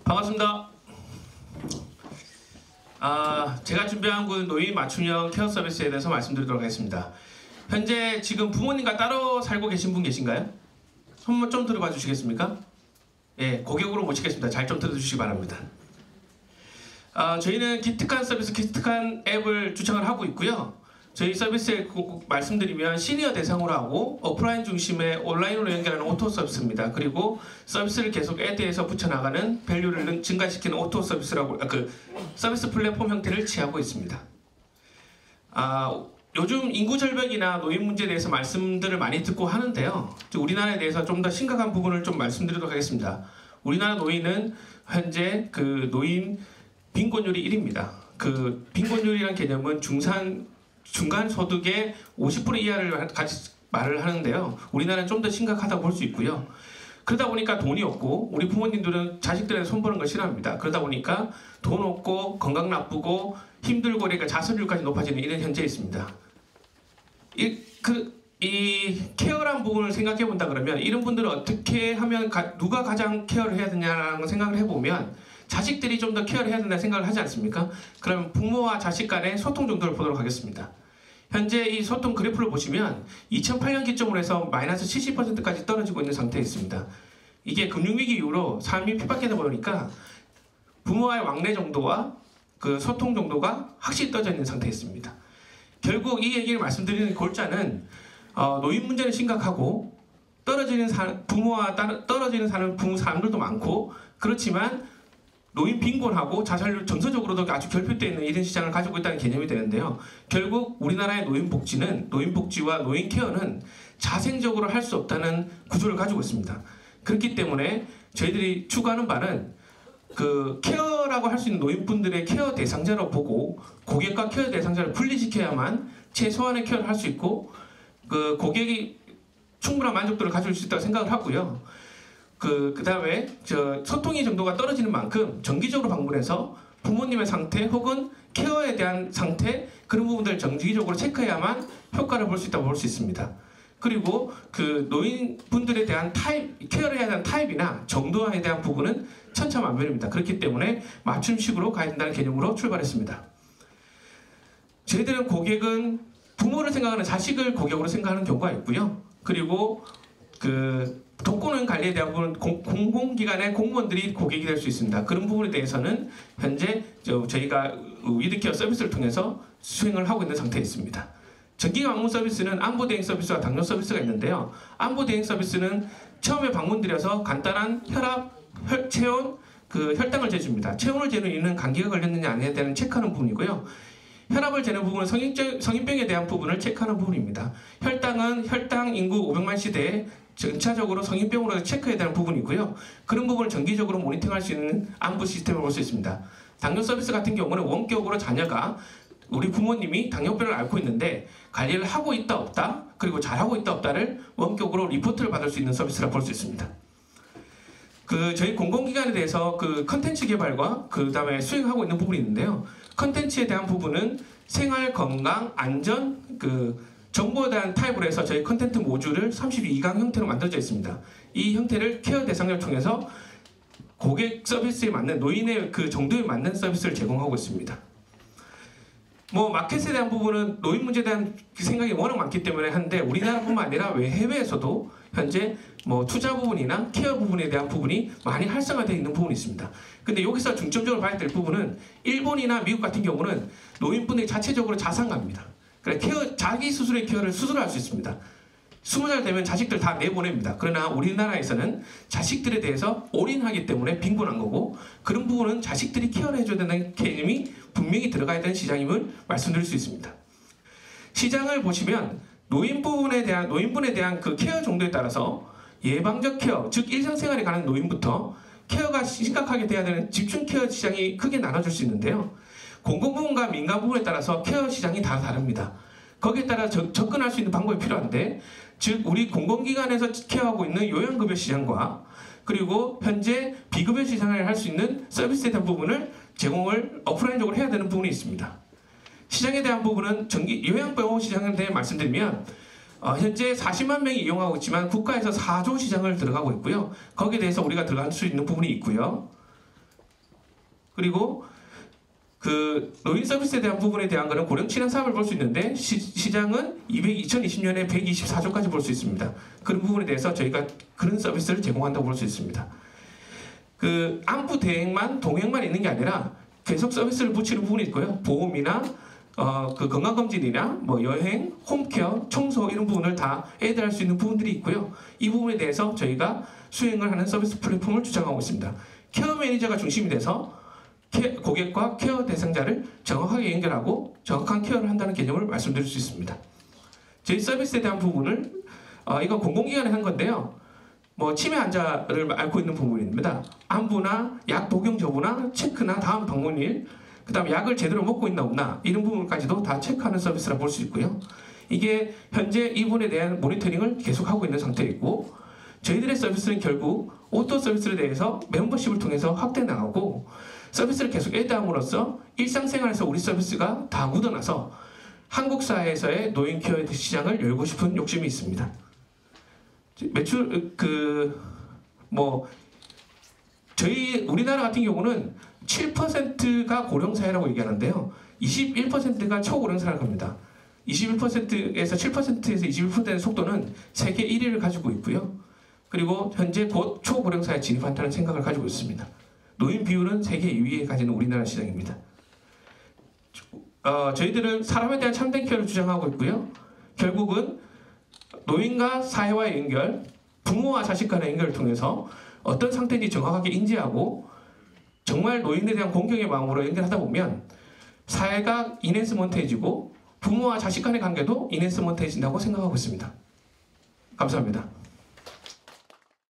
반갑습니다. 제가 준비한 노인 맞춤형 케어 서비스에 대해서 말씀드리도록 하겠습니다. 현재 지금 부모님과 따로 살고 계신 분 계신가요? 손 좀 들어봐 주시겠습니까? 예, 고객으로 모시겠습니다. 잘 좀 들어주시기 바랍니다. 저희는 기특한 서비스, 기특한 앱을 주창을 하고 있고요. 저희 서비스에 꼭 말씀드리면 시니어 대상으로 하고 오프라인 중심의 온라인으로 연결하는 오토 서비스입니다. 그리고 서비스를 계속 애드해서 붙여나가는 밸류를 증가시키는 오토 서비스라고 서비스 플랫폼 형태를 취하고 있습니다. 요즘 인구 절벽이나 노인 문제에 대해서 말씀들을 많이 듣고 하는데요. 우리나라에 대해서 좀 더 심각한 부분을 좀 말씀드리도록 하겠습니다. 우리나라 노인은 현재 노인 빈곤율이 1위입니다. 빈곤율이라는 개념은 중간 소득의 50% 이하를 말을 하는데요. 우리나라는 좀 더 심각하다고 볼 수 있고요. 그러다 보니까 돈이 없고 우리 부모님들은 자식들한테 손보는 걸 싫어합니다. 그러다 보니까 돈 없고 건강 나쁘고 힘들고 그러니까 자살률까지 높아지는 이런 현재에 있습니다. 이 케어란 부분을 생각해 본다 그러면 이런 분들은 어떻게 하면 누가 가장 케어를 해야 되냐라는 생각을 해보면 자식들이 좀 더 케어를 해야 된다는 생각을 하지 않습니까? 그러면 부모와 자식 간의 소통 정도를 보도록 하겠습니다. 현재 이 소통 그래프를 보시면 2008년 기점으로 해서 마이너스 70%까지 떨어지고 있는 상태에 있습니다. 이게 금융위기 이후로 삶이 핍박하다 보니까 부모와의 왕래 정도와 소통 정도가 확실히 떨어져 있는 상태에 있습니다. 결국 이 얘기를 말씀드리는 골자는 노인 문제는 심각하고 부모와 떨어지는 사람들도 많고 그렇지만 노인 빈곤하고 자살률 전체적으로도 아주 결핍되어 있는 이런 시장을 가지고 있다는 개념이 되는데요. 결국 우리나라의 노인 복지와 노인 케어는 자생적으로 할 수 없다는 구조를 가지고 있습니다. 그렇기 때문에 저희들이 추구하는 바는 케어라고 할 수 있는 노인분들의 케어 대상자로 보고 고객과 케어 대상자를 분리시켜야만 최소한의 케어를 할 수 있고 고객이 충분한 만족도를 가질 수 있다고 생각을 하고요. 그 다음에 소통의 정도가 떨어지는 만큼 정기적으로 방문해서 부모님의 상태 혹은 케어에 대한 상태 그런 부분들을 정기적으로 체크해야만 효과를 볼 수 있다고 볼 수 있습니다. 그리고 노인분들에 대한 케어를 해야 하는 타입이나 정도에 대한 부분은 천차만별입니다. 그렇기 때문에 맞춤식으로 가야 된다는 개념으로 출발했습니다. 저희들은 고객은 부모를 생각하는 자식을 고객으로 생각하는 경우가 있고요. 그리고 독거노인 관리에 대한 부분은 공공기관의 공무원들이 고객이 될 수 있습니다. 그런 부분에 대해서는 현재 저희가 위드케어 서비스를 통해서 수행을 하고 있는 상태에 있습니다. 정기 방문 서비스는 안부 대행 서비스와 당뇨 서비스가 있는데요. 안부 대행 서비스는 처음에 방문드려서 간단한 혈압, 체온, 혈당을 재줍니다. 체온을 재는 이유는 감기가 걸렸느냐 아니냐에 대한 체크하는 부분이고요. 혈압을 재는 부분은 성인병에 대한 부분을 체크하는 부분입니다. 혈당은 혈당 인구 500만 시대에 전차적으로 성인병으로 체크해야 되는 부분이고요. 그런 부분을 정기적으로 모니터링할 수 있는 안부 시스템을 볼 수 있습니다. 당뇨 서비스 같은 경우는 원격으로 자녀가 우리 부모님이 당뇨병을 앓고 있는데 관리를 하고 있다 없다 그리고 잘하고 있다 없다를 원격으로 리포트를 받을 수 있는 서비스라 볼 수 있습니다. 저희 공공기관에 대해서 컨텐츠 개발과 그 다음에 수행하고 있는 부분이 있는데요. 컨텐츠에 대한 부분은 생활, 건강, 안전, 정보에 대한 타입으로 해서 저희 컨텐츠 모듈을 32강 형태로 만들어져 있습니다. 이 형태를 케어 대상자를 통해서 고객 서비스에 맞는 노인의 정도에 맞는 서비스를 제공하고 있습니다. 마켓에 대한 부분은 노인 문제에 대한 생각이 워낙 많기 때문에 하는데 우리나라뿐만 아니라 해외에서도 현재 투자 부분이나 케어 부분에 대한 부분이 많이 활성화되어 있는 부분이 있습니다. 근데 여기서 중점적으로 봐야 될 부분은 일본이나 미국 같은 경우는 노인분들이 자체적으로 자산가입니다. 그러니까 자기 스스로의 케어를 스스로 할 수 있습니다. 20살 되면 자식들 다 내보냅니다. 그러나 우리나라에서는 자식들에 대해서 올인하기 때문에 빈곤한 거고 그런 부분은 자식들이 케어를 해줘야 된다는 개념이 분명히 들어가야 되는 시장임을 말씀드릴 수 있습니다. 시장을 보시면 노인분에 대한 케어 정도에 따라서 예방적 케어, 즉 일상생활에 관한 노인부터 케어가 심각하게 돼야 되는 집중 케어 시장이 크게 나눠질 수 있는데요. 공공부문과 민간 부문에 따라서 케어 시장이 다 다릅니다. 거기에 따라 접근할 수 있는 방법이 필요한데 즉 우리 공공기관에서 케어하고 있는 요양급여 시장과 그리고 현재 비급여 시장을 할 수 있는 서비스에 대한 부분을 제공을 오프라인적으로 해야 되는 부분이 있습니다. 시장에 대한 부분은 요양병원 시장에 대해 말씀드리면 현재 40만 명이 이용하고 있지만 국가에서 4조 시장을 들어가고 있고요. 거기에 대해서 우리가 들어갈 수 있는 부분이 있고요. 그리고 그 노인 서비스에 대한 부분에 대한 거는 고령 친환 사업을 볼 수 있는데 시장은 2020년에 124조까지 볼 수 있습니다. 그런 부분에 대해서 저희가 그런 서비스를 제공한다고 볼 수 있습니다. 그 안부 대행만 동행만 있는 게 아니라 계속 서비스를 붙이는 부분이 있고요. 보험이나 그 건강검진이나 뭐 여행, 홈케어, 청소 이런 부분을 다 애드할 수 있는 부분들이 있고요. 이 부분에 대해서 저희가 수행을 하는 서비스 플랫폼을 주장하고 있습니다. 케어 매니저가 중심이 돼서 고객과 케어 대상자를 정확하게 연결하고 정확한 케어를 한다는 개념을 말씀드릴 수 있습니다. 저희 서비스에 대한 부분을 이건 공공기관에 한 건데요. 뭐 치매 환자를 앓고 있는 부분입니다. 안부나 약 복용 여부나 체크나 다음 방문일, 그 다음에 약을 제대로 먹고 있나 없나 이런 부분까지도 다 체크하는 서비스라 볼 수 있고요. 이게 현재 이 부분에 대한 모니터링을 계속하고 있는 상태이고, 저희들의 서비스는 결국 오토 서비스에 대해서 멤버십을 통해서 확대 나가고 서비스를 계속 애드함으로써 일상생활에서 우리 서비스가 다 묻어나서 한국 사회에서의 노인 케어 시장을 열고 싶은 욕심이 있습니다. 매출 저희 우리나라 같은 경우는 7%가 고령사회라고 얘기하는데요. 21%가 초고령사라고 합니다. 21%에서 7%에서 21%의 속도는 세계 1위를 가지고 있고요. 그리고 현재 곧 초고령사회에 진입한다는 생각을 가지고 있습니다. 노인 비율은 세계 2위에 가지는 우리나라 시장입니다. 저희들은 사람에 대한 참된 케어를 주장하고 있고요. 결국은 노인과 사회와의 연결, 부모와 자식 간의 연결을 통해서 어떤 상태인지 정확하게 인지하고 정말 노인에 대한 공경의 마음으로 연결하다 보면 사회가 인핸스먼트해지고 부모와 자식 간의 관계도 인핸스먼트해진다고 생각하고 있습니다. 감사합니다.